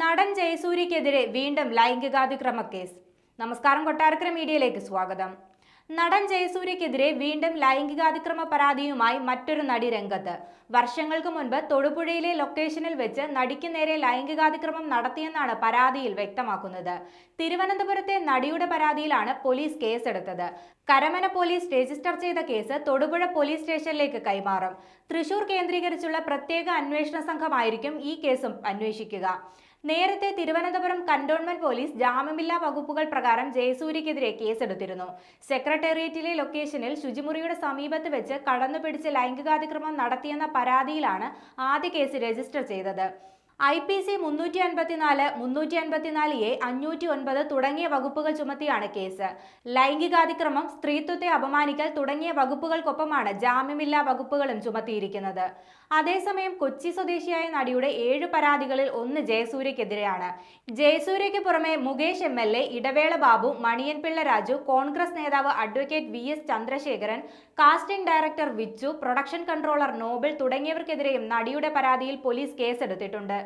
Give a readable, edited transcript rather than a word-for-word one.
നടൻ ജയസൂര്യക്കെതിരെ വീണ്ടും ലൈംഗികാതിക്രമ കേസ്. നമസ്കാരം, കൊട്ടാരക്കര മീഡിയയിലേക്ക് സ്വാഗതം. നടൻ ജയസൂര്യക്കെതിരെ വീണ്ടും ലൈംഗികാതിക്രമ പരാതിയുമായി മറ്റൊരു നടി രംഗത്ത്. വർഷങ്ങൾക്ക് മുൻപ് തൊടുപുഴയിലെ ലൊക്കേഷനിൽ വെച്ച് നടിക്ക് നേരെ ലൈംഗികാതിക്രമം നടത്തിയെന്നാണ് പരാതിയിൽ വ്യക്തമാക്കുന്നത്. തിരുവനന്തപുരത്തെ നടിയുടെ പരാതിയിലാണ് പോലീസ് കേസെടുത്തത്. കരമന പോലീസ് രജിസ്റ്റർ ചെയ്ത കേസ് തൊടുപുഴ പോലീസ് സ്റ്റേഷനിലേക്ക് കൈമാറും. തൃശൂർ കേന്ദ്രീകരിച്ചുള്ള പ്രത്യേക അന്വേഷണ സംഘമായിരിക്കും ഈ കേസും അന്വേഷിക്കുക. നേരത്തെ തിരുവനന്തപുരം കന്റോൺമെന്റ് പോലീസ് ജാമ്യമില്ലാ വകുപ്പുകൾ പ്രകാരം ജയസൂര്യക്കെതിരെ കേസെടുത്തിരുന്നു. സെക്രട്ടേറിയറ്റിലെ ലൊക്കേഷനിൽ ശുചിമുറിയുടെ സമീപത്ത് വെച്ച് കടന്നുപിടിച്ച് ലൈംഗികാതിക്രമം നടത്തിയെന്ന പരാതിയിലാണ് ആദ്യ കേസ് രജിസ്റ്റർ ചെയ്തത്. IPC 354, 354A, 509 തുടങ്ങിയ വകുപ്പുകൾ ചുമത്തിയാണ് കേസ്. ലൈംഗികാതിക്രമം, സ്ത്രീത്വത്തെ അപമാനിക്കൽ തുടങ്ങിയ വകുപ്പുകൾക്കൊപ്പമാണ് ജാമ്യമില്ലാ വകുപ്പുകളും ചുമത്തിയിരിക്കുന്നത്. അതേസമയം കൊച്ചി സ്വദേശിയായ നടിയുടെ 7 പരാതികളിൽ 1 ജയസൂര്യക്കെതിരെയാണ്. ജയസൂര്യയ്ക്ക് പുറമെ മുകേഷ് MLA, ഇടവേള ബാബു, മണിയൻപിള്ള രാജു, കോൺഗ്രസ് നേതാവ് advocate VS Chandrasekharan, casting director Vichu, production controller Noble തുടങ്ങിയവർക്കെതിരെയും നടിയുടെ പരാതിയിൽ പോലീസ് കേസെടുത്തിട്ടുണ്ട്.